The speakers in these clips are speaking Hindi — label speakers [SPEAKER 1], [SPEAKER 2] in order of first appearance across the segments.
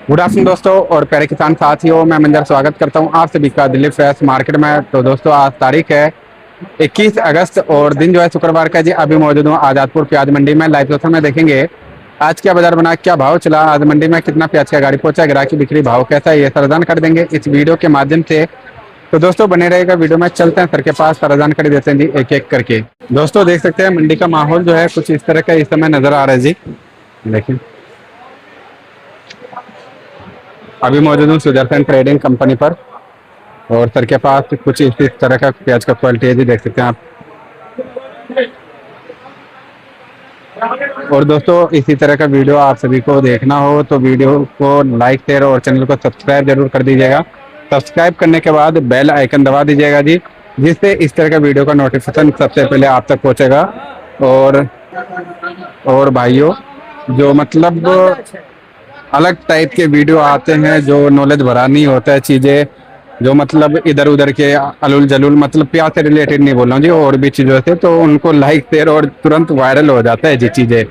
[SPEAKER 1] गुड आफ्टरनून दोस्तों और प्यारे किसान साथियों, मैं मंजर स्वागत करता हूं आप सभी का दिल्ली फ्रेश मार्केट में। तो दोस्तों आज तारीख है 21 अगस्त और दिन जो है शुक्रवार का जी। अभी मौजूद हूं आजादपुर प्याज मंडी में। लाइव दोस्तों में देखेंगे आज क्या बाजार बना, क्या भाव चला, आज मंडी में कितना प्याज का गाड़ी पहुंचा, ग्राहक की बिक्री भाव कैसा है, ये सरदान कर देंगे इस वीडियो के माध्यम से। तो दोस्तों बने रहेगा वीडियो में। चलते हैं सर के पास, सरदान कर देते हैं जी एक एक करके। दोस्तों देख सकते हैं मंडी का माहौल जो है कुछ इस तरह का इस समय नजर आ रहा है जी। देखिए अभी मौजूद हूँ सुदर्शन ट्रेडिंग कंपनी पर और सर के पास कुछ इस तरह का प्याज का क्वालिटी है जी, देख सकते हैं आप। और दोस्तों इसी तरह का वीडियो आप सभी को देखना हो तो वीडियो को लाइक शेयर और चैनल को सब्सक्राइब जरूर कर दीजिएगा। सब्सक्राइब करने के बाद बेल आइकन दबा दीजिएगा जी, जिससे इस तरह का वीडियो का नोटिफिकेशन सबसे पहले आप तक पहुंचेगा। और भाइयों जो मतलब अलग टाइप के वीडियो आते हैं जो नॉलेज भरा नहीं होता है, चीज़ें जो मतलब इधर उधर के अलुल जलुल, मतलब प्याज से रिलेटेड नहीं बोल रहा हूँ जी, और भी चीज़ों से, तो उनको लाइक शेयर और तुरंत वायरल हो जाता है जी चीज़ें।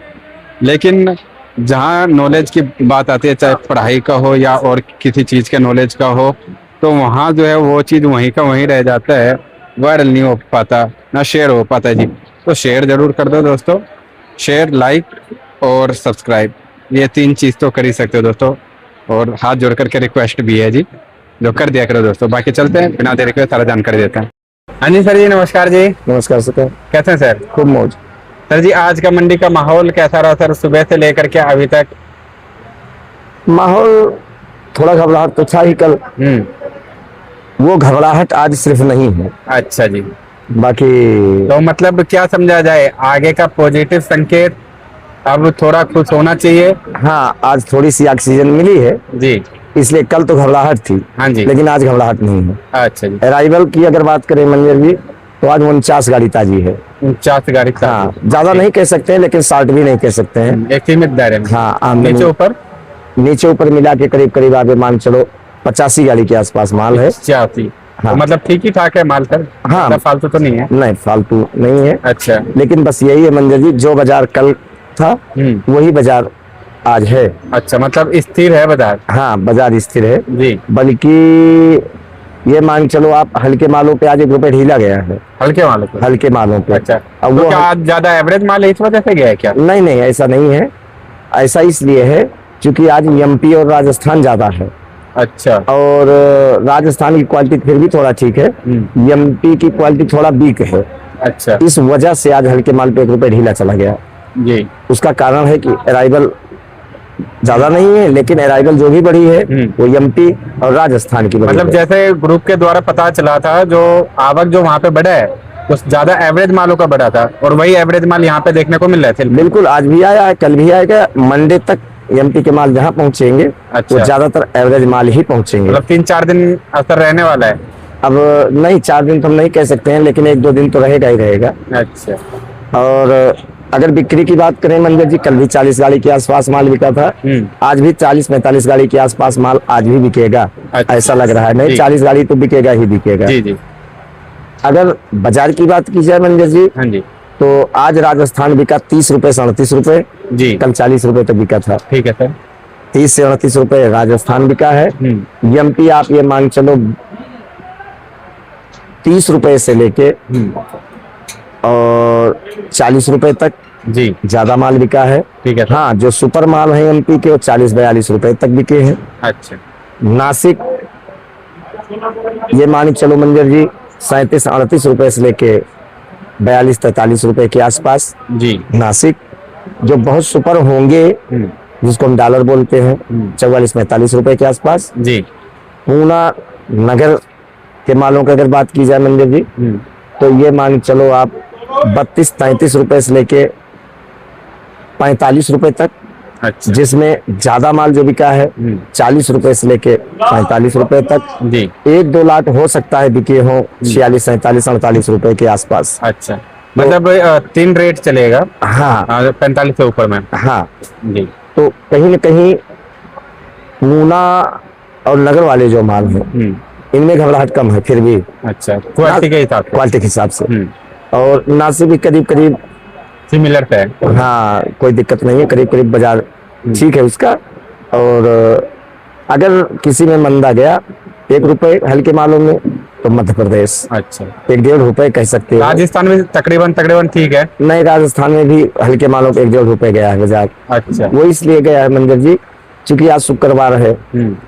[SPEAKER 1] लेकिन जहाँ नॉलेज की बात आती है, चाहे पढ़ाई का हो या और किसी चीज़ के नॉलेज का हो, तो वहाँ जो है वो चीज़ वहीं का वहीं रह जाता है, वायरल नहीं हो पाता, ना शेयर हो पाता है जी। तो शेयर जरूर कर दो दोस्तों, शेयर लाइक और सब्सक्राइब, ये तीन चीज़ तो कर ही सकते हो दोस्तों। और हाथ जोड़ करके रिक्वेस्ट भी है जी, जो कर दिया करो दोस्तों। बाकी चलते हैं बिना देरी के सारा जानकारी देते हैं। हाँ जी सर जी, नमस्कार जी।
[SPEAKER 2] नमस्कार सर,
[SPEAKER 1] कैसे हैं सर?
[SPEAKER 2] खूब मौज।
[SPEAKER 1] सर जी आज का मंडी का माहौल कैसा रहा सर, सुबह से लेकर के अभी तक?
[SPEAKER 2] माहौल थोड़ा घबराहट तो था ही कल, वो घबराहट आज सिर्फ नहीं है।
[SPEAKER 1] अच्छा जी,
[SPEAKER 2] बाकी
[SPEAKER 1] तो मतलब क्या समझा जाए, आगे का पॉजिटिव संकेत अब थोड़ा खुश होना चाहिए।
[SPEAKER 2] हाँ, आज थोड़ी सी ऑक्सीजन मिली है
[SPEAKER 1] जी,
[SPEAKER 2] इसलिए कल तो घबराहट थी।
[SPEAKER 1] हाँ जी,
[SPEAKER 2] लेकिन आज घबराहट नहीं है।
[SPEAKER 1] अच्छा जी।
[SPEAKER 2] अराइवल की अगर बात करें मंजर जी, तो आज 49 गाड़ी ताजी है।
[SPEAKER 1] 49 गाड़ी का?
[SPEAKER 2] हाँ, ज्यादा नहीं कह सकते हैं लेकिन 60 भी नहीं कह सकते हैं।
[SPEAKER 1] एक सीमित दायरे में।
[SPEAKER 2] हाँ,
[SPEAKER 1] नीचे ऊपर
[SPEAKER 2] मिला के करीब करीब आगे मान चलो 85 गाड़ी के आसपास माल है।
[SPEAKER 1] 85?
[SPEAKER 2] हाँ,
[SPEAKER 1] तो मतलब ठीक ही ठाक है माल सर?
[SPEAKER 2] हाँ,
[SPEAKER 1] फालतू तो नहीं है?
[SPEAKER 2] नहीं फालतू नहीं है।
[SPEAKER 1] अच्छा,
[SPEAKER 2] लेकिन बस यही है मंजर जी, जो बाजार कल था वही बाजार आज है।
[SPEAKER 1] अच्छा, मतलब स्थिर है बाजार?
[SPEAKER 2] हाँ, बाजार स्थिर है
[SPEAKER 1] जी।
[SPEAKER 2] बल्कि ये मान चलो आप हल्के मालों पे आज 1 रुपए ढीला गया है।
[SPEAKER 1] हल्के मालों पे?
[SPEAKER 2] हल्के मालों पे।
[SPEAKER 1] अच्छा,
[SPEAKER 2] अब
[SPEAKER 1] तो
[SPEAKER 2] वो
[SPEAKER 1] क्या आज ज्यादा एवरेज माल है इस वजह से गया है क्या?
[SPEAKER 2] नहीं नहीं, ऐसा नहीं है। ऐसा इसलिए है क्योंकि आज एमपी और राजस्थान ज्यादा है।
[SPEAKER 1] अच्छा,
[SPEAKER 2] और राजस्थान की क्वालिटी फिर भी थोड़ा ठीक है, एमपी की क्वालिटी थोड़ा वीक है।
[SPEAKER 1] अच्छा,
[SPEAKER 2] इस वजह से आज हल्के माल पे 1 रुपए ढीला चला गया
[SPEAKER 1] जी।
[SPEAKER 2] उसका कारण है कि अराइवल ज्यादा नहीं है, लेकिन अराइवल जो भी बढ़ी है वो एमपी और राजस्थान की बढ़ी
[SPEAKER 1] मतलब
[SPEAKER 2] है।
[SPEAKER 1] जैसे ग्रुप के द्वारा पता चला था, जो आवक जो वहाँ पे बढ़ा है उस ज्यादा एवरेज मालों का बढ़ा था, और वही एवरेज माल यहाँ पे देखने को मिल रहे थे।
[SPEAKER 2] बिल्कुल, आज भी आया है, कल भी आएगा। मंडे तक एमपी के माल जहाँ पहुंचेंगे
[SPEAKER 1] अच्छा,
[SPEAKER 2] वो ज्यादातर एवरेज माल ही पहुंचेंगे।
[SPEAKER 1] मतलब 3-4 दिन असर रहने वाला है?
[SPEAKER 2] अब नहीं, 4 दिन तो हम नहीं कह सकते हैं, लेकिन 1-2 दिन तो रहेगा ही रहेगा।
[SPEAKER 1] अच्छा,
[SPEAKER 2] और अगर बिक्री की बात करें मंजर जी, कल भी 40 गाड़ी के आसपास माल बिका था। आज भी 40-45 गाड़ी के आसपास माल आज भी बिकेगा।
[SPEAKER 1] अच्छा,
[SPEAKER 2] ऐसा लग रहा है। नहीं, 40 गाड़ी तो बिकेगा ही बिकेगा।
[SPEAKER 1] जी जी।
[SPEAKER 2] अगर बाजार की बात की जाए मंजर जी,
[SPEAKER 1] हाँ जी,
[SPEAKER 2] तो आज राजस्थान बिका 30 रुपए 37 रुपए
[SPEAKER 1] जी।
[SPEAKER 2] कल 40 रुपए तक बिका था।
[SPEAKER 1] ठीक है सर।
[SPEAKER 2] 30 से 38 रुपए राजस्थान बिका है। एमपी आप ये मान चलो 30 रुपए से लेके और 40 रुपए तक
[SPEAKER 1] जी
[SPEAKER 2] ज्यादा माल बिका है।
[SPEAKER 1] ठीक है सर।
[SPEAKER 2] हाँ, जो सुपर माल है एमपी के वो 40-42 रुपए तक बिके हैं।
[SPEAKER 1] अच्छा,
[SPEAKER 2] नासिक ये मान चलो मंजर जी 37-38 रुपए से लेके 42-43 रुपए के आसपास
[SPEAKER 1] जी।
[SPEAKER 2] नासिक। जो बहुत सुपर होंगे जिसको हम डॉलर बोलते हैं 44-45 रुपए के आसपास
[SPEAKER 1] जी।
[SPEAKER 2] पूना नगर के मालों की अगर बात की जाए मंजर जी, तो ये मान चलो आप 32-33 रुपए से लेके 45 रुपए तक।
[SPEAKER 1] अच्छा,
[SPEAKER 2] जिसमें ज्यादा माल जो बिका है 40 रुपए से लेके 45 रुपए तक
[SPEAKER 1] जी।
[SPEAKER 2] 1-2 लाट हो सकता है बिके हो 46-47-48 रुपए के आसपास।
[SPEAKER 1] अच्छा, मतलब 3 रेट चलेगा?
[SPEAKER 2] हाँ,
[SPEAKER 1] 45 से ऊपर में?
[SPEAKER 2] हाँ
[SPEAKER 1] जी।
[SPEAKER 2] तो कहीं न कहीं पूना और नगर वाले जो माल हैं इनमें घबराहट कम है फिर भी।
[SPEAKER 1] अच्छा, क्वालिटी के हिसाब से?
[SPEAKER 2] क्वालिटी के हिसाब से। और नासिक भी करीब करीब
[SPEAKER 1] सिमिलर पे है।
[SPEAKER 2] हाँ, कोई दिक्कत नहीं है, करीब करीब बाजार ठीक है उसका। और अगर किसी में मंदा गया 1 रुपए हल्के मालों में, तो मध्य प्रदेश
[SPEAKER 1] अच्छा,
[SPEAKER 2] 1-1.5 रुपए कह सकते हो।
[SPEAKER 1] राजस्थान में तकरीबन ठीक है।
[SPEAKER 2] नहीं, राजस्थान में भी हल्के मालों पे 1-1.5 रुपए गया है बाजार।
[SPEAKER 1] अच्छा।
[SPEAKER 2] वो इसलिए गया है मंजर जी, क्योंकि आज शुक्रवार है।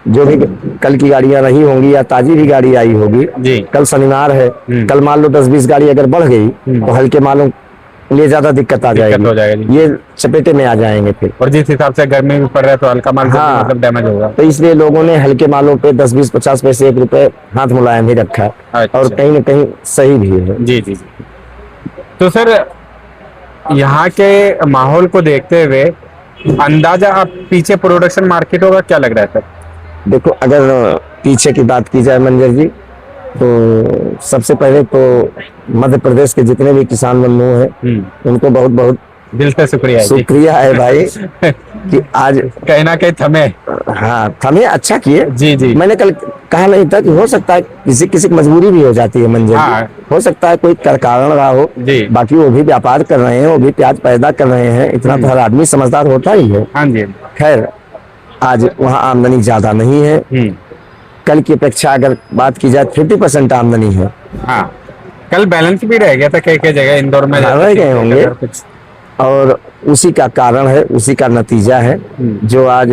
[SPEAKER 2] जो भी कल की गाड़ियां रही होंगी या ताजी भी गाड़ी आई होगी,
[SPEAKER 1] जी।
[SPEAKER 2] कल शनिवार है, कल मान लो 10-20 गाड़ी अगर बढ़ गई तो हल्के मालों के लिए ज्यादा दिक्कत आ
[SPEAKER 1] दिक्कत हो
[SPEAKER 2] जाएगी,
[SPEAKER 1] जाएगी।
[SPEAKER 2] ये चपेटे में आ जाएंगे फिर।
[SPEAKER 1] और जिस हिसाब से गर्मी भी पड़ रहा है तो हल्का माल
[SPEAKER 2] हाँ।
[SPEAKER 1] मतलब डैमेज होगा।
[SPEAKER 2] तो इसलिए लोगों ने हल्के मालों पे 10-20-50 पैसे 1 रुपए हाथ मुलायम ही रखा है।
[SPEAKER 1] अच्छा।
[SPEAKER 2] और कहीं ना कहीं सही भी है।
[SPEAKER 1] जी जी। तो सर यहाँ के माहौल को देखते हुए अंदाजा आप पीछे प्रोडक्शन मार्केट होगा क्या लग रहा है सर?
[SPEAKER 2] देखो, अगर पीछे की बात की जाए मंजर जी, तो सबसे पहले तो मध्य प्रदेश के जितने भी किसान बंधु हैं उनको बहुत बहुत
[SPEAKER 1] दिल से शुक्रिया जी।
[SPEAKER 2] शुक्रिया है भाई कि आज
[SPEAKER 1] कहीं ना कहीं थमे।
[SPEAKER 2] हाँ, थमे अच्छा किए।
[SPEAKER 1] जी जी।
[SPEAKER 2] मैंने कल कहा नहीं था कि हो सकता है किसी किसी की मजबूरी भी हो जाती है मंजर
[SPEAKER 1] हाँ।
[SPEAKER 2] जी, हो सकता है कोई कारण रहा हो
[SPEAKER 1] जी।
[SPEAKER 2] बाकी वो भी व्यापार कर रहे हैं, वो भी प्याज पैदा कर रहे हैं, इतना तो हर आदमी समझदार होता ही है।
[SPEAKER 1] हाँ जी।
[SPEAKER 2] खैर, आज वहाँ आमदनी ज्यादा नहीं है, कल की अपेक्षा अगर बात की जाए 50% आमदनी है।
[SPEAKER 1] हाँ, कल बैलेंस भी रह गया था कई कई जगह इंदौर में
[SPEAKER 2] रह गए होंगे, और उसी का कारण है, उसी का नतीजा है जो आज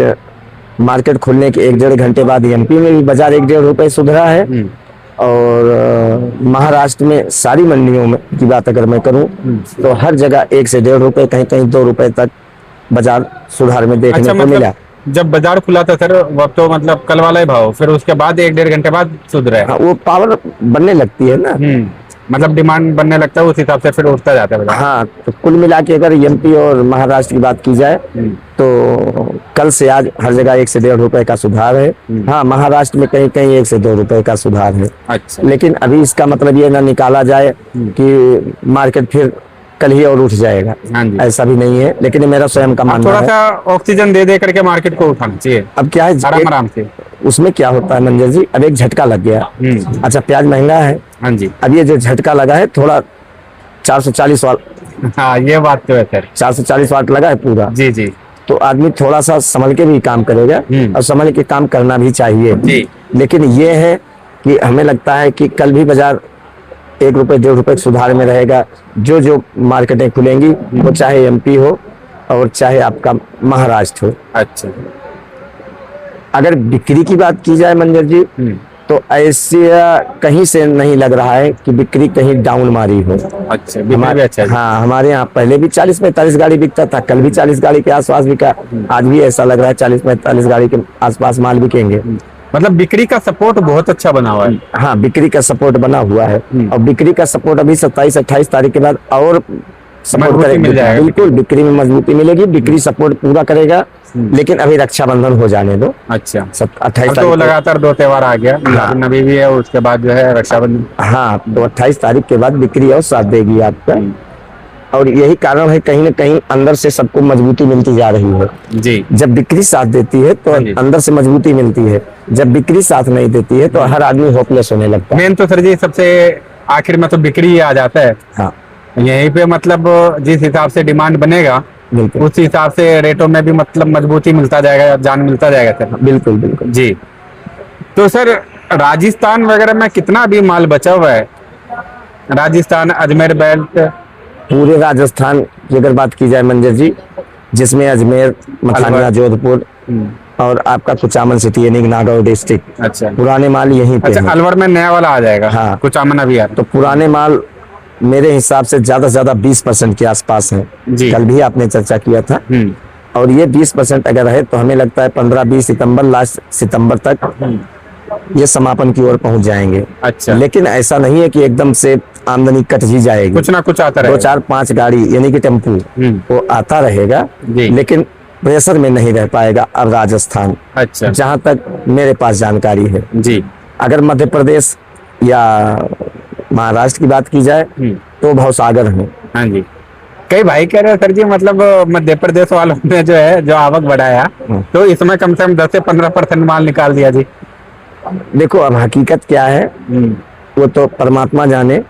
[SPEAKER 2] मार्केट खुलने के 1-1.5 घंटे बाद एमपी में भी बाजार 1-1.5 रुपए सुधरा है। और महाराष्ट्र में सारी मंडियों में की बात अगर मैं करूं तो हर जगह 1 से 1.5 रुपए, कहीं कहीं 2 रुपए तक बाजार सुधार में देखने
[SPEAKER 1] अच्छा,
[SPEAKER 2] को
[SPEAKER 1] मतलब
[SPEAKER 2] मिला।
[SPEAKER 1] जब बाजार खुला था सर वक्त तो मतलब कल वाला ही भाव, फिर उसके बाद 1-1.5 घंटे बाद सुधरा है।
[SPEAKER 2] हाँ, वो पावर बनने लगती है ना।
[SPEAKER 1] मतलब डिमांड बनने लगता है, उस हिसाब से फिर उठता जाता है बाजार।
[SPEAKER 2] हाँ, तो कुल मिला के अगर एमपी और महाराष्ट्र की बात की जाए तो कल से आज हर जगह 1 से 1.5 रुपए का सुधार है। हाँ, महाराष्ट्र में कहीं कहीं 1 से 2 रुपए का सुधार है।
[SPEAKER 1] अच्छा।
[SPEAKER 2] लेकिन अभी इसका मतलब ये ना निकाला जाए कि मार्केट फिर कल ही और उठ जाएगा,
[SPEAKER 1] हाँ जी।
[SPEAKER 2] ऐसा भी नहीं है। लेकिन ये मेरा स्वयं का मानना
[SPEAKER 1] थोड़ा
[SPEAKER 2] है।
[SPEAKER 1] सा ऑक्सीजन दे दे करके मार्केट को उठाना चाहिए।
[SPEAKER 2] अब क्या है,
[SPEAKER 1] आराम आराम से।
[SPEAKER 2] उसमें क्या होता है मंजर जी, अब एक झटका लग गया। अच्छा, प्याज महंगा है,
[SPEAKER 1] हाँ जी।
[SPEAKER 2] अब ये जो झटका लगा है थोड़ा 440 वाट,
[SPEAKER 1] हाँ, ये बात तो है सर।
[SPEAKER 2] 440 वाट लगा है पूरा।
[SPEAKER 1] जी जी।
[SPEAKER 2] तो आदमी थोड़ा सा संभल के भी काम करेगा, और संभल के काम करना भी चाहिए
[SPEAKER 1] जी।
[SPEAKER 2] लेकिन ये है कि हमें लगता है कि कल भी बाजार 1 रुपए 1.5 रुपए सुधार में रहेगा। जो जो मार्केटें खुलेंगी, वो चाहे एमपी हो और चाहे आपका महाराष्ट्र हो।
[SPEAKER 1] अच्छा।
[SPEAKER 2] अगर बिक्री की बात की जाए मंजर जी, तो ऐसे कहीं से नहीं लग रहा है कि बिक्री कहीं डाउन मारी हो।
[SPEAKER 1] अच्छा, बिक्री भी अच्छा है।
[SPEAKER 2] हाँ, हमारे यहाँ पहले भी 40-45 गाड़ी बिकता था, कल भी 40 गाड़ी के आसपास बिका, आज भी ऐसा लग रहा है 40-45 गाड़ी के आसपास माल बिकेंगे।
[SPEAKER 1] मतलब बिक्री का सपोर्ट बहुत अच्छा बना हुआ है।
[SPEAKER 2] हाँ, बिक्री का सपोर्ट बना हुआ है, और बिक्री का सपोर्ट अभी 27-28 तारीख के बाद और सपोर्ट
[SPEAKER 1] मजबूती मिल जाएगा।
[SPEAKER 2] बिल्कुल बिक्री में मजबूती मिलेगी, बिक्री सपोर्ट पूरा करेगा। लेकिन अभी रक्षाबंधन हो जाने दो।
[SPEAKER 1] अच्छा।
[SPEAKER 2] 28
[SPEAKER 1] तो
[SPEAKER 2] तारीख
[SPEAKER 1] लगातार 2 त्योहार आ गया।
[SPEAKER 2] हाँ।
[SPEAKER 1] नबी भी है, उसके बाद जो है रक्षाबंधन।
[SPEAKER 2] हाँ, तो 28 तारीख के बाद बिक्री और साथ देगी आपका। और यही कारण है, कहीं ना कहीं अंदर से सबको मजबूती मिलती जा रही है।
[SPEAKER 1] जी।
[SPEAKER 2] जब बिक्री साथ देती है तो अंदर से मजबूती मिलती है, जब बिक्री साथ नहीं देती है तो हर आदमी होपलेस होने लगता है।
[SPEAKER 1] मेन तो सर जी सबसे आखिर में तो बिक्री ही आ जाता है।
[SPEAKER 2] हाँ,
[SPEAKER 1] यहीं पे मतलब जिस हिसाब से डिमांड बनेगा
[SPEAKER 2] बिल्कुल
[SPEAKER 1] उस हिसाब से रेटों में भी मतलब मजबूती मिलता जाएगा, जान मिलता जाएगा सर।
[SPEAKER 2] बिल्कुल बिल्कुल
[SPEAKER 1] जी। तो सर राजस्थान वगैरह में कितना भी माल बचा हुआ है? राजस्थान, अजमेर बेल्ट,
[SPEAKER 2] पूरे राजस्थान की अगर बात की जाए मंजर जी, जिसमें अजमेर, मथानिया, जोधपुर और आपका कुचामन सिटी यानी कि नागौर डिस्ट्रिक्ट,
[SPEAKER 1] अच्छा
[SPEAKER 2] पुराने माल यहीं पे
[SPEAKER 1] अच्छा,
[SPEAKER 2] हैं।
[SPEAKER 1] अलवर में नया वाला आ जाएगा।
[SPEAKER 2] हाँ।
[SPEAKER 1] कुछ आमन अभी यार
[SPEAKER 2] तो पुराने माल मेरे हिसाब से ज्यादा से ज्यादा 20% के आसपास है।
[SPEAKER 1] जी।
[SPEAKER 2] कल भी आपने चर्चा किया था। और ये 20% अगर है तो हमें लगता है 15-20 सितंबर, लास्ट सितंबर तक ये समापन की ओर पहुंच जाएंगे।
[SPEAKER 1] अच्छा।
[SPEAKER 2] लेकिन ऐसा नहीं है कि एकदम से आमदनी कट ही जाएगी,
[SPEAKER 1] कुछ ना कुछ आता रहेगा।
[SPEAKER 2] 2-4-5 गाड़ी यानी कि टेम्पू वो आता रहेगा, लेकिन प्रेशर में नहीं रह पाएगा अब राजस्थान।
[SPEAKER 1] अच्छा।
[SPEAKER 2] जहां तक मेरे पास जानकारी है
[SPEAKER 1] जी।
[SPEAKER 2] अगर मध्य प्रदेश या महाराष्ट्र की बात की जाए तो भवसागर है।
[SPEAKER 1] हाँ जी। कई भाई कह रहे हैं सर जी मतलब मध्य प्रदेश वालों ने जो है जो आवक बढ़ाया तो इसमें कम से कम 10 से 15% माल निकाल दिया जी।
[SPEAKER 2] देखो, अब हकीकत क्या है वो तो परमात्मा जाने।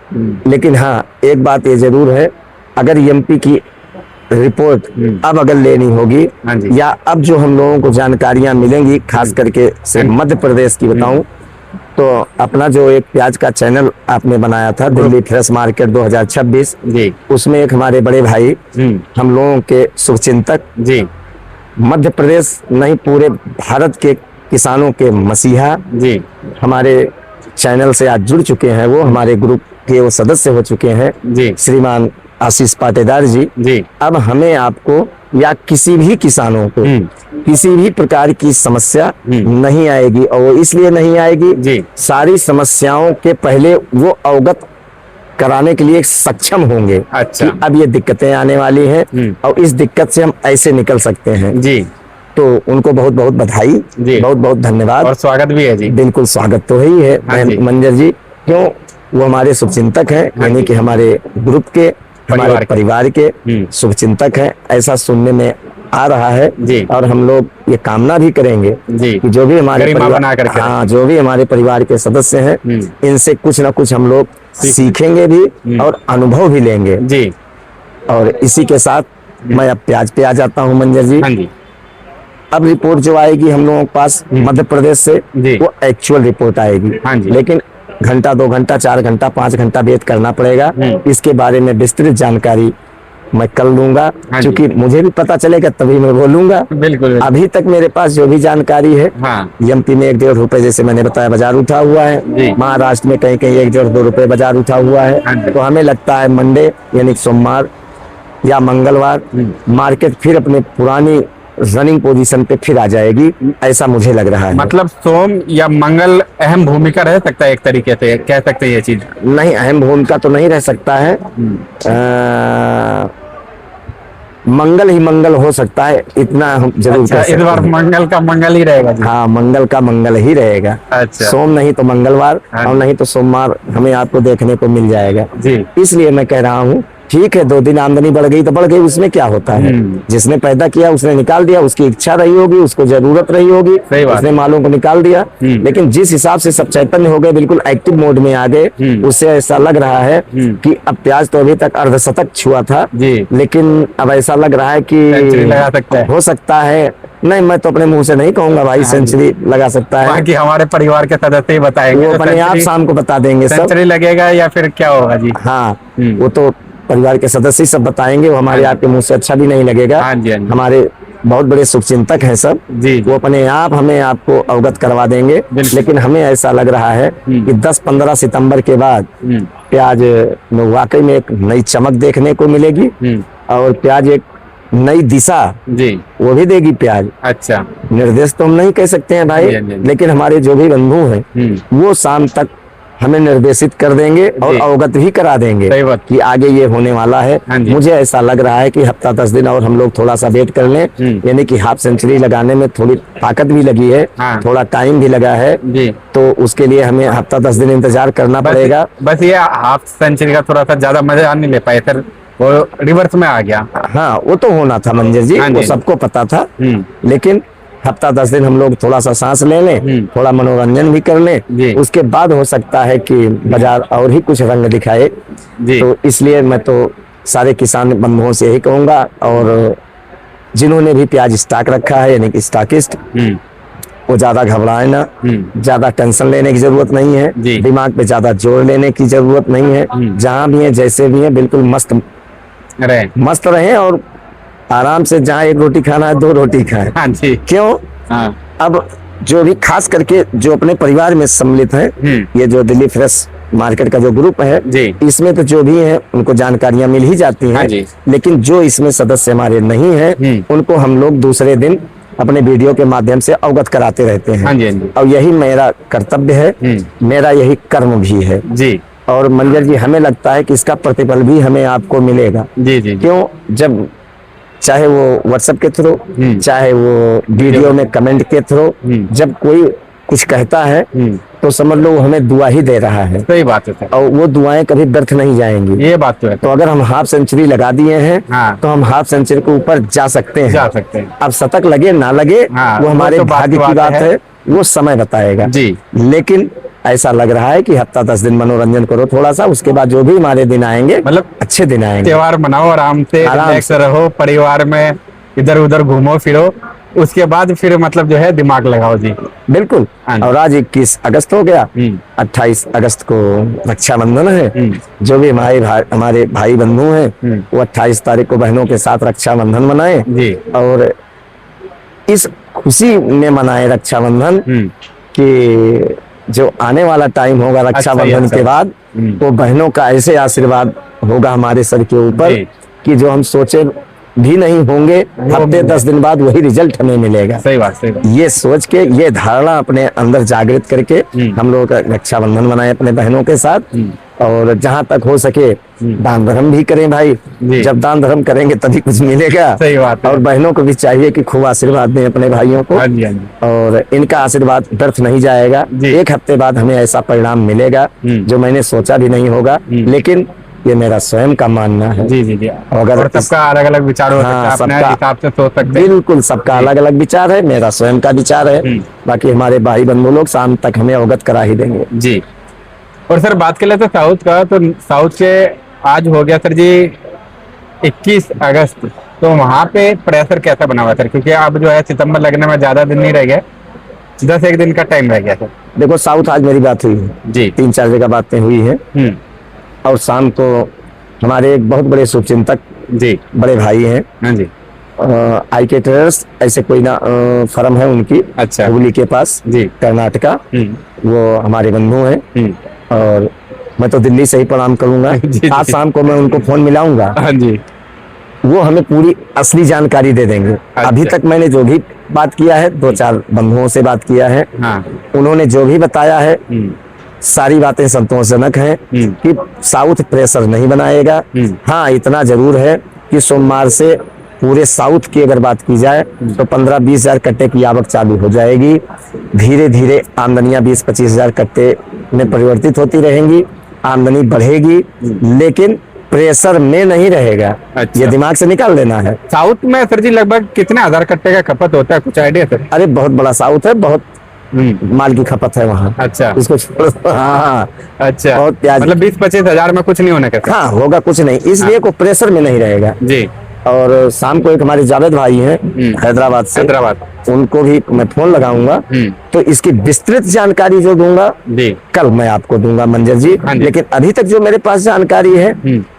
[SPEAKER 2] लेकिन हाँ, एक बात ये जरूर है, अगर एमपी की रिपोर्ट अब अगर लेनी होगी,
[SPEAKER 1] हाँ जी।
[SPEAKER 2] या अब जो हम लोगों को जानकारियां मिलेंगी, खास करके से मध्य प्रदेश की बताऊं, तो अपना जो एक प्याज का चैनल आपने बनाया था, दिल्ली फ्रेश मार्केट 2026,
[SPEAKER 1] जी
[SPEAKER 2] उसमें एक हमारे बड़े भाई, हम लोगों के शुभचिंतक,
[SPEAKER 1] जी
[SPEAKER 2] मध्य प्रदेश नहीं पूरे भारत के किसानों के मसीहा,
[SPEAKER 1] जी
[SPEAKER 2] हमारे चैनल से आज जुड़ चुके हैं। वो हमारे ग्रुप के वो सदस्य हो चुके हैं,
[SPEAKER 1] जी
[SPEAKER 2] श्रीमान आशीष पाटेदार जी।
[SPEAKER 1] जी
[SPEAKER 2] अब हमें आपको या किसी भी किसानों को किसी भी प्रकार की समस्या नहीं आएगी, और वो इसलिए नहीं आएगी,
[SPEAKER 1] जी
[SPEAKER 2] सारी समस्याओं के पहले वो अवगत कराने के लिए सक्षम होंगे
[SPEAKER 1] अच्छा।
[SPEAKER 2] कि अब ये दिक्कतें आने वाली हैं और इस दिक्कत से हम ऐसे निकल सकते हैं।
[SPEAKER 1] जी
[SPEAKER 2] तो उनको बहुत बहुत बधाई,
[SPEAKER 1] जी।
[SPEAKER 2] बहुत बहुत धन्यवाद
[SPEAKER 1] और स्वागत भी है जी।
[SPEAKER 2] बिल्कुल स्वागत तो ही है
[SPEAKER 1] हाँ जी।
[SPEAKER 2] मंजर जी, क्यों वो हमारे शुभचिंतक हैं,
[SPEAKER 1] हाँ
[SPEAKER 2] यानी
[SPEAKER 1] जी।
[SPEAKER 2] कि हमारे ग्रुप के, हमारे परिवार के
[SPEAKER 1] हम्म।
[SPEAKER 2] शुभचिंतक हैं, ऐसा सुनने में आ रहा है
[SPEAKER 1] जी।
[SPEAKER 2] और हम लोग ये कामना भी करेंगे
[SPEAKER 1] जी
[SPEAKER 2] कि जो भी हमारे
[SPEAKER 1] गरिमा बना कर के
[SPEAKER 2] हाँ, जो भी हमारे परिवार के सदस्य हैं, इनसे कुछ ना कुछ हम लोग सीखेंगे भी और अनुभव भी लेंगे।
[SPEAKER 1] जी
[SPEAKER 2] और इसी के साथ मैं अब प्याज पे आ जाता हूँ मंजर जी।
[SPEAKER 1] हाँ जी
[SPEAKER 2] अब रिपोर्ट जो आएगी हम लोगों के पास मध्य प्रदेश से,
[SPEAKER 1] जी।
[SPEAKER 2] वो एक्चुअल रिपोर्ट आएगी।
[SPEAKER 1] हाँ जी।
[SPEAKER 2] लेकिन घंटा 2 घंटा 4 घंटा 5 घंटा वेट करना पड़ेगा। इसके बारे में विस्तृत जानकारी मैं कल दूंगा,
[SPEAKER 1] हाँ जी।
[SPEAKER 2] क्योंकि मुझे भी पता चलेगा तभी मैं बोलूंगा।
[SPEAKER 1] बिल्कुल।
[SPEAKER 2] अभी तक मेरे पास जो भी जानकारी है,
[SPEAKER 1] हाँ
[SPEAKER 2] एमपी में 1-1.5 रुपए, जैसे मैंने बताया, बाजार उठा हुआ
[SPEAKER 1] जी।
[SPEAKER 2] है। महाराष्ट्र में कहीं कहीं 1-1.5-2 रुपए बाजार उठा हुआ
[SPEAKER 1] हाँ
[SPEAKER 2] है।
[SPEAKER 1] जी।
[SPEAKER 2] तो हमें लगता है मंडे यानी सोमवार या मंगलवार मार्केट फिर अपने पुरानी रनिंग पोजीशन पे फिर आ जाएगी, ऐसा मुझे लग रहा है।
[SPEAKER 1] मतलब सोम या मंगल अहम भूमिका रह सकता है, एक तरीके से कह सकते हैं ये चीज।
[SPEAKER 2] नहीं, अहम भूमिका तो नहीं रह सकता है। मंगल ही मंगल हो सकता है, इतना हम जरूर
[SPEAKER 1] अच्छा,
[SPEAKER 2] कह
[SPEAKER 1] इस
[SPEAKER 2] सकते
[SPEAKER 1] बार
[SPEAKER 2] हैं।
[SPEAKER 1] मंगल का मंगल ही रहेगा जी।
[SPEAKER 2] हाँ, मंगल का मंगल ही रहेगा।
[SPEAKER 1] अच्छा।
[SPEAKER 2] सोम नहीं तो मंगलवार
[SPEAKER 1] हाँ।
[SPEAKER 2] और नहीं तो सोमवार हमें आपको देखने को मिल जाएगा।
[SPEAKER 1] जी
[SPEAKER 2] इसलिए मैं कह रहा हूँ, ठीक है, 2 दिन आमदनी बढ़ गई तो बढ़ गई, उसमें क्या होता है। जिसने पैदा किया उसने निकाल दिया, उसकी इच्छा रही होगी, उसको जरूरत रही होगी,
[SPEAKER 1] सही बात।
[SPEAKER 2] उसने मालों को निकाल दिया। लेकिन जिस हिसाब से सब चैतन्य हो गए, बिल्कुल एक्टिव मोड में आ गए, उससे ऐसा लग रहा है कि अब प्याज तो अभी तक अर्धशतक छुआ था,
[SPEAKER 1] जी।
[SPEAKER 2] लेकिन अब ऐसा लग रहा है
[SPEAKER 1] सेंचुरी लगा सकता
[SPEAKER 2] कि
[SPEAKER 1] है।
[SPEAKER 2] हो सकता है। नहीं, मैं तो अपने मुंह से नहीं कहूंगा भाई सेंचुरी लगा सकता है,
[SPEAKER 1] बाकी हमारे परिवार के सदस्य ही बताएंगे।
[SPEAKER 2] वो
[SPEAKER 1] तो
[SPEAKER 2] अपने आप
[SPEAKER 1] सेंचुरी-
[SPEAKER 2] शाम को बता देंगे सब।
[SPEAKER 1] सेंचुरी लगेगा या फिर क्या होगा जी।
[SPEAKER 2] हाँ, वो तो परिवार के सदस्य ही सब बताएंगे, वो हमारे आपके मुंह से अच्छा भी नहीं लगेगा।
[SPEAKER 1] हाँ जी, हाँ जी।
[SPEAKER 2] हमारे बहुत बड़े शुभचिंतक हैं सब,
[SPEAKER 1] जी
[SPEAKER 2] वो अपने आप हमें आपको अवगत करवा देंगे।
[SPEAKER 1] बिल्कुल।
[SPEAKER 2] लेकिन हमें ऐसा लग रहा है कि 10-15 सितंबर के बाद प्याज में वाकई में एक नई चमक देखने को मिलेगी, और प्याज एक नई दिशा
[SPEAKER 1] जी।
[SPEAKER 2] वो भी देगी प्याज।
[SPEAKER 1] अच्छा।
[SPEAKER 2] निर्देश तो हम नहीं कह सकते हैं भाई,
[SPEAKER 1] जी, जी, जी।
[SPEAKER 2] लेकिन हमारे जो भी बंधु हैं वो शाम तक हमें निर्देशित कर देंगे और
[SPEAKER 1] जी।
[SPEAKER 2] अवगत भी करा देंगे
[SPEAKER 1] सही बात।
[SPEAKER 2] कि आगे ये होने वाला है।
[SPEAKER 1] हाँ जी।
[SPEAKER 2] मुझे ऐसा लग रहा है कि हफ्ता 10 दिन और हम लोग थोड़ा सा वेट कर लें, यानी कि हाफ सेंचुरी लगाने में थोड़ी ताकत भी लगी है,
[SPEAKER 1] हाँ।
[SPEAKER 2] थोड़ा टाइम भी लगा है,
[SPEAKER 1] जी।
[SPEAKER 2] तो उसके लिए हमें हफ्ता 10 दिन इंतजार करना पड़ेगा।
[SPEAKER 1] बस ये हाफ सेंचुरी का थोड़ा सा ज्यादा मजा नहीं ले पाए, फिर वो रिवर्स में आ गया।
[SPEAKER 2] हाँ, वो तो होना था मंजर जी,
[SPEAKER 1] हाँ जी।
[SPEAKER 2] वो सबको पता था। लेकिन हफ्ता 10 दिन हम लोग थोड़ा सा सांस ले लें, थोड़ा मनोरंजन भी कर
[SPEAKER 1] जी।
[SPEAKER 2] लें, उसके बाद हो सकता है कि बाजार और ही कुछ रंग दिखाए।
[SPEAKER 1] जी।
[SPEAKER 2] तो इसलिए मैं तो सारे किसान बंधुओं से यही कहूंगा, और जिन्होंने भी प्याज स्टॉक रखा है यानी कि स्टॉकिस्ट, वो ज्यादा घबराए ना, ज्यादा टेंशन लेने की जरूरत नहीं है,
[SPEAKER 1] जी।
[SPEAKER 2] दिमाग पे ज्यादा जोर लेने की जरूरत नहीं है। जहां भी है जैसे भी है बिल्कुल मस्त रहें, और आराम से जहाँ 1 रोटी खाना है 2 रोटी खाएं।
[SPEAKER 1] हाँ जी।
[SPEAKER 2] क्यों?
[SPEAKER 1] हाँ।
[SPEAKER 2] अब जो भी खास करके जो अपने परिवार में सम्मिलित हैं, ये जो दिल्ली फ्रेश मार्केट का जो ग्रुप है,
[SPEAKER 1] जी।
[SPEAKER 2] इसमें तो जो भी है उनको जानकारियां मिल ही जाती
[SPEAKER 1] हाँ
[SPEAKER 2] हैं,
[SPEAKER 1] जी।
[SPEAKER 2] लेकिन जो इसमें सदस्य हमारे नहीं हैं, उनको हम लोग दूसरे दिन अपने वीडियो के माध्यम से अवगत कराते रहते हैं।
[SPEAKER 1] हाँ जी, हाँ जी।
[SPEAKER 2] और यही मेरा कर्तव्य है, मेरा यही कर्म भी है।
[SPEAKER 1] जी।
[SPEAKER 2] और मंजर जी, हमें लगता है कि इसका प्रतिफल भी हमें आपको मिलेगा।
[SPEAKER 1] जी जी।
[SPEAKER 2] क्यों? जब चाहे वो व्हाट्सएप के थ्रू, चाहे वो वीडियो में कमेंट के थ्रू, जब कोई कुछ कहता है तो समझ लो वो हमें दुआ ही दे रहा है,
[SPEAKER 1] सही बात है सर।
[SPEAKER 2] और वो दुआएं कभी व्यर्थ नहीं जाएंगी।
[SPEAKER 1] ये बात तो है।
[SPEAKER 2] तो अगर हम हाफ सेंचुरी लगा दिए हैं,
[SPEAKER 1] हाँ।
[SPEAKER 2] तो हम हाफ सेंचुरी के ऊपर जा सकते हैं।
[SPEAKER 1] जा सकते हैं।
[SPEAKER 2] अब शतक लगे ना लगे,
[SPEAKER 1] हाँ,
[SPEAKER 2] वो हमारे
[SPEAKER 1] वो तो बात
[SPEAKER 2] भाग्य
[SPEAKER 1] की
[SPEAKER 2] की
[SPEAKER 1] बात
[SPEAKER 2] बात है, वो समय बताएगा।
[SPEAKER 1] जी।
[SPEAKER 2] लेकिन ऐसा लग रहा है कि हफ्ता 10 दिन मनोरंजन करो थोड़ा सा, उसके बाद जो भी हमारे दिन आएंगे
[SPEAKER 1] मतलब
[SPEAKER 2] अच्छे दिन आएंगे।
[SPEAKER 1] त्योहार मनाओ, आराम से
[SPEAKER 2] आराम
[SPEAKER 1] रिलैक्स
[SPEAKER 2] से।
[SPEAKER 1] रहो, परिवार में इधर उधर घूमो फिरो, उसके बाद फिर मतलब जो है दिमाग लगाओ जी।
[SPEAKER 2] बिल्कुल।
[SPEAKER 1] हाँ जी।
[SPEAKER 2] और आज 21 अगस्त हो गया,
[SPEAKER 1] हम्म।
[SPEAKER 2] 28 अगस्त को रक्षाबंधन है।
[SPEAKER 1] हम्म।
[SPEAKER 2] जो भी हमारे भाई बंधु हैं वो 28 तारीख को बहनों के साथ रक्षाबंधन मनाएं
[SPEAKER 1] जी।
[SPEAKER 2] और इस खुशी में मनाएं रक्षाबंधन कि जो आने वाला टाइम होगा रक्षाबंधन
[SPEAKER 1] अच्छा।
[SPEAKER 2] के बाद वो बहनों का ऐसे आशीर्वाद होगा हमारे सर के ऊपर
[SPEAKER 1] जी।
[SPEAKER 2] कि जो हम सोचे भी नहीं होंगे, हफ्ते 10 दिन बाद वही रिजल्ट हमें मिलेगा।
[SPEAKER 1] सही बात, सही बात।
[SPEAKER 2] ये सोच के, ये धारणा अपने अंदर जागृत करके हम लोग रक्षाबंधन मनाए अपने बहनों के साथ। और जहां तक हो सके दान धर्म भी करें भाई,
[SPEAKER 1] जी।
[SPEAKER 2] जब दान धर्म करेंगे तभी कुछ मिलेगा।
[SPEAKER 1] सही बात है।
[SPEAKER 2] और बहनों को भी चाहिए कि खूब आशीर्वाद दें अपने भाइयों को।
[SPEAKER 1] हाँ जी, हाँ जी।
[SPEAKER 2] और इनका आशीर्वाद व्यर्थ नहीं जाएगा।
[SPEAKER 1] जी।
[SPEAKER 2] एक हफ्ते बाद हमें ऐसा परिणाम मिलेगा जो मैंने सोचा भी नहीं होगा, लेकिन ये मेरा स्वयं का मानना है।
[SPEAKER 1] जी जी जी।
[SPEAKER 2] अगर
[SPEAKER 1] और सबका अलग अलग विचार हो सकता है, अपने
[SPEAKER 2] सबका
[SPEAKER 1] हिसाब से सोच सकते हैं।
[SPEAKER 2] बिल्कुल सबका अलग अलग विचार है, मेरा स्वयं का विचार है। बाकी हमारे भाई बंधु लोग शाम तक हमें अवगत करा ही देंगे
[SPEAKER 1] जी। और सर बात कर लेते हैं साउथ का, तो साउथ के आज हो गया सर जी 21 अगस्त, तो वहाँ पे प्रेशर कैसा बना हुआ सर? क्योंकि अब जो है सितंबर लगने में ज्यादा दिन नहीं रह गए, 10 एक दिन का टाइम रह गया सर।
[SPEAKER 2] देखो साउथ आज मेरी बात हुई है
[SPEAKER 1] जी।
[SPEAKER 2] 3-4 जगह बातें हुई है। और शाम को हमारे एक बहुत बड़े शुभचिंतक
[SPEAKER 1] जी।
[SPEAKER 2] बड़े भाई हैं,
[SPEAKER 1] हाँ जी।
[SPEAKER 2] IK ट्रेडर्स ऐसे कोई ना फर्म है उनकी,
[SPEAKER 1] अच्छा।
[SPEAKER 2] हुबली के पास
[SPEAKER 1] जी।
[SPEAKER 2] कर्नाटका, वो हमारे बंधु हैं। और मैं तो दिल्ली से ही प्रणाम करूंगा।
[SPEAKER 1] जी।
[SPEAKER 2] आज शाम को मैं उनको फोन मिलाऊंगा,
[SPEAKER 1] हाँ जी।
[SPEAKER 2] वो हमें पूरी असली जानकारी दे देंगे। अभी तक मैंने जो भी बात किया है, 2-4 बंधुओं से बात किया है,
[SPEAKER 1] हाँ।
[SPEAKER 2] उन्होंने जो भी बताया है सारी बातें संतोषजनक हैं कि साउथ प्रेशर नहीं बनाएगा। हाँ इतना जरूर है कि सोमवार से पूरे साउथ की अगर बात की जाए तो 15-20 हजार कट्टे की आवक चालू हो जाएगी। धीरे धीरे आमदनियां 20-25 हजार कट्टे में परिवर्तित होती रहेंगी, आमदनी बढ़ेगी, लेकिन प्रेशर में नहीं रहेगा।
[SPEAKER 1] अच्छा।
[SPEAKER 2] ये दिमाग से निकाल लेना है।
[SPEAKER 1] साउथ में सर जी लगभग कितने हजार कट्टे का खपत होता है, कुछ आइडिया सर?
[SPEAKER 2] अरे बहुत बड़ा साउथ है, बहुत माल की खपत है वहाँ।
[SPEAKER 1] अच्छा।
[SPEAKER 2] इसको छोड़ो। हाँ
[SPEAKER 1] अच्छा।
[SPEAKER 2] बहुत प्याज,
[SPEAKER 1] मतलब 20-25 हजार में कुछ नहीं होने का?
[SPEAKER 2] हाँ होगा कुछ नहीं, इसलिए को प्रेशर में नहीं रहेगा।
[SPEAKER 1] जी।
[SPEAKER 2] और शाम को एक हमारे जावेद भाई हैं हैदराबाद से, उनको भी मैं फोन लगाऊंगा तो इसकी विस्तृत जानकारी जो दूंगा
[SPEAKER 1] जी।
[SPEAKER 2] कल मैं आपको दूंगा मंजर जी। लेकिन अभी तक जो मेरे पास जानकारी है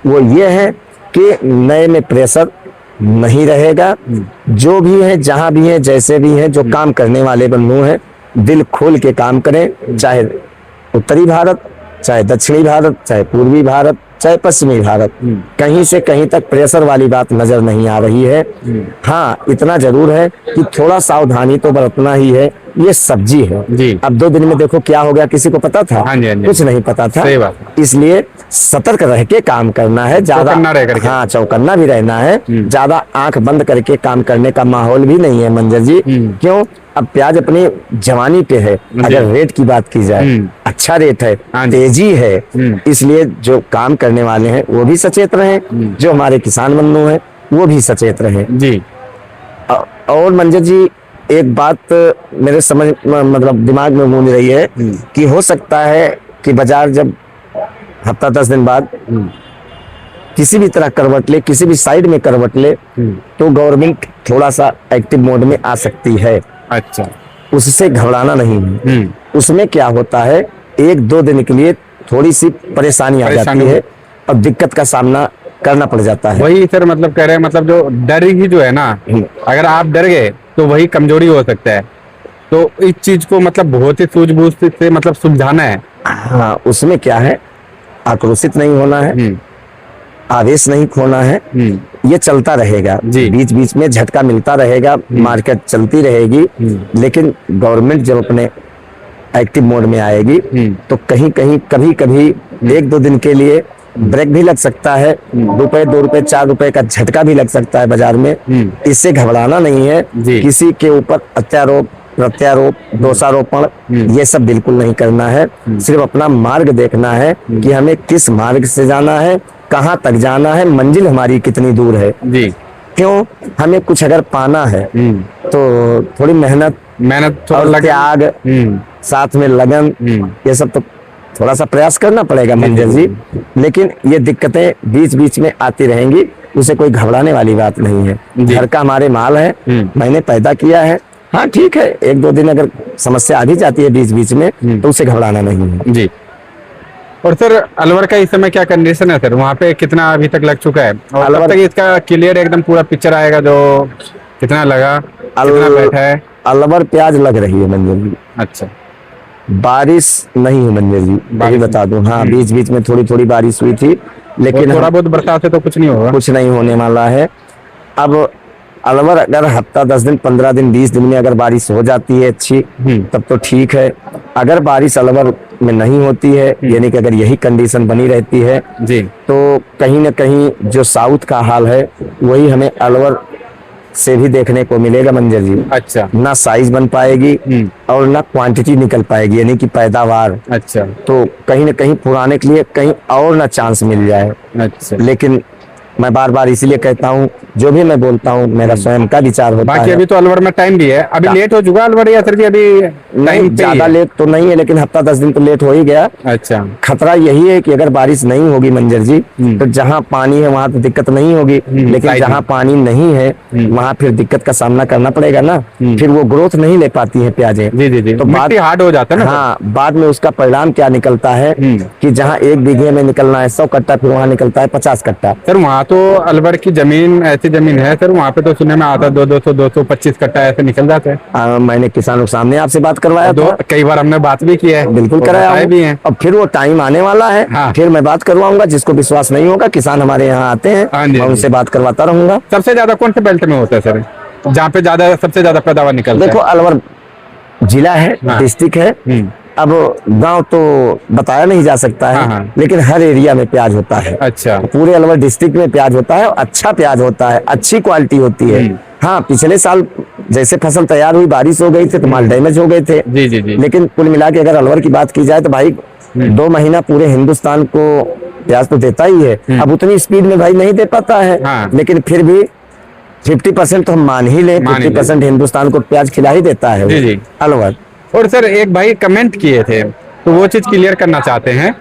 [SPEAKER 2] वो ये है कि नए में प्रेशर नहीं रहेगा। जो भी है, जहां भी है, जैसे भी है, जो काम करने वाले बंधु हैं दिल खोल के काम करें, चाहे उत्तरी भारत, चाहे दक्षिणी भारत, चाहे पूर्वी भारत, चाहे पश्चिमी भारत, कहीं से कहीं तक प्रेशर वाली बात नजर नहीं आ रही है। हाँ इतना जरूर है कि थोड़ा सावधानी तो बरतना ही है। ये सब्जी है
[SPEAKER 1] जी।
[SPEAKER 2] अब 2 दिन में देखो क्या हो गया, किसी को पता था?
[SPEAKER 1] हाँ जी, हाँ जी।
[SPEAKER 2] कुछ नहीं पता था।
[SPEAKER 1] सही बात।
[SPEAKER 2] इसलिए सतर्क रह के काम करना है, ज्यादा
[SPEAKER 1] चौकन्ना रह करके।
[SPEAKER 2] हाँ चौकन्ना भी रहना है। ज्यादा आंख बंद करके काम करने का माहौल भी नहीं है मंजर जी। क्यों? अब प्याज अपनी जवानी पे है, अगर रेट की बात की जाए अच्छा रेट है, तेजी है, इसलिए जो काम करने वाले हैं वो भी सचेत रहे, जो हमारे किसान बंधु हैं वो भी सचेत रहे
[SPEAKER 1] जी।
[SPEAKER 2] और मंजर जी एक बात मेरे समझ मतलब दिमाग में गूंज रही है कि हो सकता है कि बाजार जब हफ्ता 10 दिन बाद किसी भी तरह करवट ले, किसी भी साइड में करवट ले, तो गवर्नमेंट थोड़ा सा एक्टिव मोड में आ सकती है।
[SPEAKER 1] अच्छा।
[SPEAKER 2] उससे घबराना नहीं है। उसमें क्या होता है, 1-2 दिन के लिए थोड़ी सी परेशानी आ जाती है और दिक्कत का सामना करना पड़ जाता है।
[SPEAKER 1] वही सर मतलब कह रहे हैं, मतलब जो डर ही जो है ना, अगर आप डर गए तो वही कमजोरी हो सकता है। तो इस चीज को मतलब बहुत ही सूझबूझ से मतलब सुलझाना है।
[SPEAKER 2] हाँ उसमें क्या है, आक्रोशित नहीं होना है, आवेश नहीं खोना है, ये चलता रहेगा। बीच बीच में झटका मिलता रहेगा, मार्केट चलती रहेगी, लेकिन गवर्नमेंट जब अपने एक्टिव मोड में आएगी तो कहीं कहीं कभी कभी 1-2 दिन के लिए ब्रेक भी लग सकता है, ₹2, ₹2, ₹4 का झटका भी लग सकता है बाजार में। इससे घबराना नहीं है। किसी के ऊपर अत्यारोप, प्रत्यारोप, दोषारोपण ये सब बिल्कुल नहीं करना है। सिर्फ अपना मार्ग देखना है कि हमें किस मार्ग से जाना है, कहाँ तक जाना है, मंजिल हमारी कितनी दूर है जी। क्यों? हमें कुछ अगर पाना है तो थोड़ी मेहनत
[SPEAKER 1] और
[SPEAKER 2] त्याग साथ में लगन, ये सब तो थोड़ा सा प्रयास करना पड़ेगा मंजर जी। लेकिन ये दिक्कतें बीच बीच में आती रहेंगी, उसे कोई घबराने वाली बात नहीं है। घर का हमारे माल है, मैंने पैदा किया है। हाँ ठीक है, एक दो दिन अगर समस्या आ भी जाती है बीच बीच में तो उसे घबराना नहीं है
[SPEAKER 1] जी। और सर अलवर का इस समय क्या कंडीशन है सर, वहाँ पे कितना अभी तक लग चुका है और
[SPEAKER 2] अलवर
[SPEAKER 1] कब तक इसका क्लियर एकदम पूरा पिक्चर आएगा, जो कितना लगा कितना बैठा है?
[SPEAKER 2] अलवर प्याज लग रही है मंजर जी।
[SPEAKER 1] अच्छा,
[SPEAKER 2] बारिश नहीं है मंजर जी, यही बता दूं। हाँ बीच बीच में थोड़ी थोड़ी बारिश हुई थी, लेकिन
[SPEAKER 1] थोड़ा बहुत बरसात से तो कुछ नहीं होगा,
[SPEAKER 2] कुछ नहीं होने वाला है। अब अलवर अगर हफ्ता 10 दिन 15 दिन 20 दिन में अगर बारिश हो जाती है अच्छी, तब तो ठीक है। अगर बारिश अलवर में नहीं होती है, यानी कि अगर यही कंडीशन बनी रहती है
[SPEAKER 1] जी,
[SPEAKER 2] तो कहीं ना कहीं जो साउथ का हाल है वही हमें अलवर से भी देखने को मिलेगा मंजर जी।
[SPEAKER 1] अच्छा,
[SPEAKER 2] ना साइज बन पाएगी और ना क्वांटिटी निकल पाएगी, यानी कि पैदावार।
[SPEAKER 1] अच्छा,
[SPEAKER 2] तो कहीं ना कहीं पुराने के लिए कहीं और ना चांस मिल जाए।
[SPEAKER 1] अच्छा।
[SPEAKER 2] लेकिन मैं बार बार इसीलिए कहता हूँ, जो भी मैं बोलता हूँ मेरा स्वयं का विचार होता
[SPEAKER 1] बाकी
[SPEAKER 2] है।
[SPEAKER 1] अभी तो अलवर में टाइम भी है, अभी लेट हो चुका अलवर या सर जी अभी
[SPEAKER 2] नहीं,
[SPEAKER 1] टाइम पे ही
[SPEAKER 2] ज्यादा
[SPEAKER 1] है?
[SPEAKER 2] लेट तो नहीं है, लेकिन हफ्ता 10 दिन तो लेट हो ही गया।
[SPEAKER 1] अच्छा,
[SPEAKER 2] खतरा यही है कि अगर बारिश नहीं होगी मंजर जी तो जहाँ पानी है वहां तो दिक्कत नहीं होगी, लेकिन
[SPEAKER 1] साइड
[SPEAKER 2] जहाँ
[SPEAKER 1] में।
[SPEAKER 2] पानी नहीं है वहां फिर दिक्कत का सामना करना पड़ेगा ना। फिर वो ग्रोथ नहीं ले पाती है प्याजें।
[SPEAKER 1] जी जी जी,
[SPEAKER 2] तो
[SPEAKER 1] मिट्टी हार्ड हो जाता है ना।
[SPEAKER 2] हाँ, बाद में उसका परिणाम क्या निकलता है कि जहाँ 1 बीघे में निकलना है 100 कट्टा, फिर वहां निकलता है 50 कट्टा।
[SPEAKER 1] सर वहाँ तो अलवर की जमीन ऐसी जमीन है सर, वहाँ पे तो सुनने में आता 225 कट्टा ऐसे निकल जाते हैं।
[SPEAKER 2] मैंने किसानों के सामने आपसे बात करवाया था,
[SPEAKER 1] कई बार हमने बात भी की है,
[SPEAKER 2] बिल्कुल कराया
[SPEAKER 1] बताए भी हैं।
[SPEAKER 2] अब फिर वो टाइम आने वाला है।
[SPEAKER 1] हाँ।
[SPEAKER 2] फिर मैं बात करवाऊंगा, जिसको विश्वास नहीं होगा, किसान हमारे यहाँ आते हैं,
[SPEAKER 1] हाँ जी,
[SPEAKER 2] मैं उनसे बात करवाता रहूंगा।
[SPEAKER 1] सबसे ज्यादा कौन से बेल्ट में होता है सर, जहाँ पे ज्यादा सबसे ज्यादा पैदावार निकलता
[SPEAKER 2] देखो
[SPEAKER 1] है?
[SPEAKER 2] अलवर जिला है,
[SPEAKER 1] हाँ।
[SPEAKER 2] डिस्ट्रिक्ट है। अब गांव तो बताया नहीं जा सकता है,
[SPEAKER 1] हाँ, हाँ।
[SPEAKER 2] लेकिन हर एरिया में प्याज होता है।
[SPEAKER 1] अच्छा,
[SPEAKER 2] पूरे अलवर डिस्ट्रिक्ट में प्याज होता है, अच्छा प्याज होता है, अच्छी क्वालिटी होती है। हाँ, पिछले साल जैसे फसल तैयार हुई, बारिश हो गई थी तो माल डैमेज हो गए थे।
[SPEAKER 1] जी जी जी,
[SPEAKER 2] लेकिन कुल मिला के अगर अलवर की बात की जाए तो भाई 2 महीना पूरे हिंदुस्तान को प्याज तो देता ही है। अब उतनी स्पीड में भाई नहीं दे पाता है,
[SPEAKER 1] हाँ।
[SPEAKER 2] लेकिन फिर भी 50% तो हम मान ही ले, 50% हिंदुस्तान को प्याज खिला ही देता है
[SPEAKER 1] जी जी।
[SPEAKER 2] अलवर।
[SPEAKER 1] और सर एक भाई कमेंट किए थे तो वो चीज क्लियर करना चाहते हैं,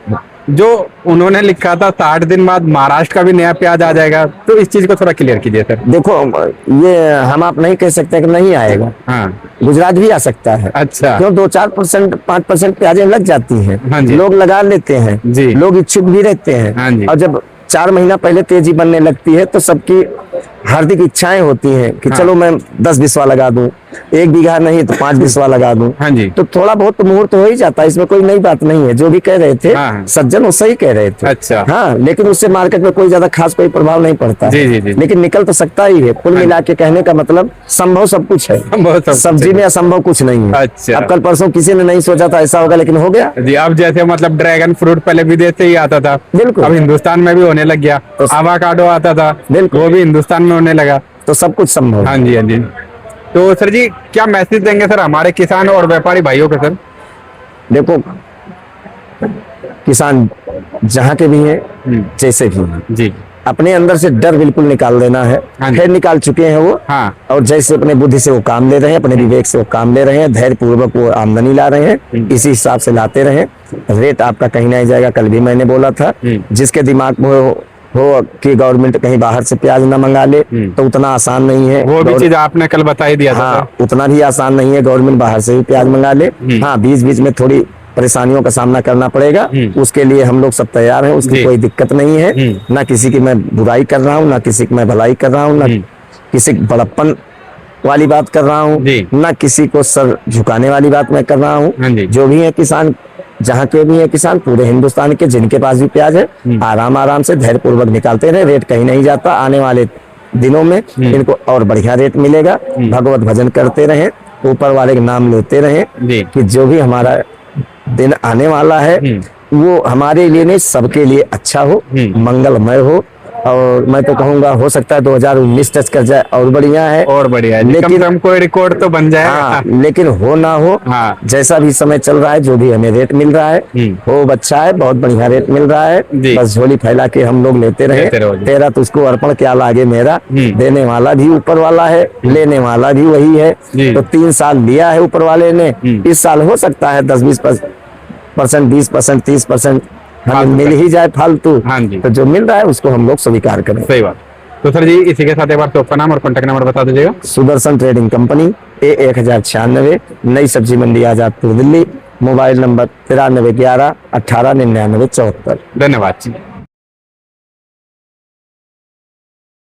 [SPEAKER 1] जो उन्होंने लिखा था 60 दिन बाद महाराष्ट्र का भी नया प्याज आ जाएगा, तो इस चीज को थोड़ा क्लियर कीजिए सर।
[SPEAKER 2] देखो ये हम आप नहीं कह सकते कि नहीं आएगा,
[SPEAKER 1] हाँ,
[SPEAKER 2] गुजरात भी आ सकता है।
[SPEAKER 1] अच्छा,
[SPEAKER 2] क्यों 2-4% 5% प्याजें लग जाती हैं,
[SPEAKER 1] हाँ जी।
[SPEAKER 2] लोग लगा लेते हैं
[SPEAKER 1] जी।
[SPEAKER 2] लोग इच्छुक भी रहते हैं।
[SPEAKER 1] हाँ जी।
[SPEAKER 2] और जब 4 महीना पहले तेजी बनने लगती है तो सबकी हार्दिक इच्छाएं होती हैं कि
[SPEAKER 1] हाँ।
[SPEAKER 2] चलो मैं 10 बिस्वा लगा दूं, 1 बीघा नहीं तो 5 बिस्वा लगा दूं।
[SPEAKER 1] हाँ जी।
[SPEAKER 2] तो थोड़ा बहुत तो मुहूर्त हो ही जाता है, इसमें कोई नई बात नहीं है। जो भी कह रहे थे
[SPEAKER 1] हाँ।
[SPEAKER 2] सज्जन वो सही कह रहे थे।
[SPEAKER 1] अच्छा।
[SPEAKER 2] हाँ, लेकिन उससे मार्केट में कोई ज्यादा खास कोई प्रभाव नहीं पड़ता है।
[SPEAKER 1] जी, जी, जी।
[SPEAKER 2] लेकिन निकल तो सकता ही है। कुल मिला के कहने का मतलब संभव सब कुछ है,
[SPEAKER 1] बहुत सब
[SPEAKER 2] सब्जी
[SPEAKER 1] कुछ
[SPEAKER 2] में असंभव कुछ नहीं है।
[SPEAKER 1] अच्छा।
[SPEAKER 2] अब कल परसों किसी ने नहीं सोचा था ऐसा होगा, लेकिन हो गया।
[SPEAKER 1] जी। अब जैसे मतलब ड्रैगन फ्रूट पहले विदेश से ही आता था,
[SPEAKER 2] बिल्कुल।
[SPEAKER 1] अब हिंदुस्तान में भी होने लग गया। आवाकाडो आता था,
[SPEAKER 2] बिल्कुल।
[SPEAKER 1] वो भी हिंदुस्तान में होने लगा।
[SPEAKER 2] तो सब कुछ संभव है।
[SPEAKER 1] हाँ जी, हाँ जी। तो सर जी क्या मैसेज देंगे सर हमारे किसान और व्यापारी भाइयों को सर?
[SPEAKER 2] देखो किसान जहाँ के भी हैं, जैसे भी हैं,
[SPEAKER 1] जी,
[SPEAKER 2] अपने अंदर से डर बिल्कुल निकाल देना है।
[SPEAKER 1] हाँ जी।
[SPEAKER 2] खैर निकाल चुके हैं वो।
[SPEAKER 1] हाँ,
[SPEAKER 2] और जैसे अपने बुद्धि से वो काम ले रहे हैं, अपने विवेक से वो काम ले रहे हैं, धैर्य पूर्वक वो आमदनी ला रहे हैं, इसी हिसाब से लाते रहे। रेट आपका कहीं नहीं जाएगा। कल भी मैंने बोला था, जिसके दिमाग में हो कि गवर्नमेंट कहीं बाहर से प्याज ना मंगा ले, तो उतना आसान नहीं है।
[SPEAKER 1] वो भी चीज आपने कल बता ही दिया था।
[SPEAKER 2] हाँ, उतना भी आसान नहीं है गवर्नमेंट बाहर से ही प्याज मंगा ले। हाँ, बीच बीच में थोड़ी परेशानियों का सामना करना पड़ेगा, उसके लिए हम लोग सब तैयार हैं, उसकी कोई दिक्कत नहीं है। ना किसी की मैं बुराई कर रहा हूँ, ना किसी की मैं भलाई कर रहा हूँ, ना किसी बड़प्पन वाली बात कर रहा हूँ, ना किसी को सर झुकाने वाली बात मैं कर रहा हूँ। जो भी है किसान, जहाँ के भी है किसान, पूरे हिंदुस्तान के जिनके पास भी प्याज है, आराम से धैर्य पूर्वक निकालते रहे। रेट कहीं नहीं जाता। आने वाले दिनों में इनको और बढ़िया रेट मिलेगा। भगवत भजन करते रहे, ऊपर वाले के नाम लेते रहे कि जो भी हमारा दिन आने वाला है वो हमारे लिए नहीं सबके लिए अच्छा हो, मंगलमय हो। और मैं तो कहूंगा हो सकता है 2019 टच कर जाए और बढ़िया है।
[SPEAKER 1] और बढ़िया है जी, कम
[SPEAKER 2] लेकिन
[SPEAKER 1] से कम कोई रिकॉर्ड तो बन जाए।
[SPEAKER 2] हाँ, लेकिन हो ना हो,
[SPEAKER 1] हाँ।
[SPEAKER 2] जैसा भी समय चल रहा है, जो भी हमें रेट मिल रहा है वो अच्छा है, बहुत बढ़िया रेट मिल रहा है।
[SPEAKER 1] जी।
[SPEAKER 2] बस झोली फैला के हम लोग लेते
[SPEAKER 1] लेते रहो
[SPEAKER 2] रहे।
[SPEAKER 1] जी।
[SPEAKER 2] तेरा तुझको अर्पण क्या लागे मेरा, देने वाला भी ऊपर वाला है, लेने वाला भी वही है।
[SPEAKER 1] जी।
[SPEAKER 2] तो 3 साल लिया है ऊपर वाले ने, इस साल हो सकता है 10-20%, 20%, 30% हमें
[SPEAKER 1] फालतू
[SPEAKER 2] मिल
[SPEAKER 1] का।
[SPEAKER 2] ही जाए फालतू।
[SPEAKER 1] हाँ जी।
[SPEAKER 2] तो जो मिल रहा है उसको हम लोग स्वीकार करें।
[SPEAKER 1] सही बात। तो सर जी इसी के साथ एक बार शॉप का नाम और कॉन्टेक्ट नंबर बता दीजिएगा।
[SPEAKER 2] Sudarshan trading company, A1096, Nai Sabzi Mandi, Azadpur, Delhi. Mobile number 9311 1899 74।
[SPEAKER 1] धन्यवाद जी।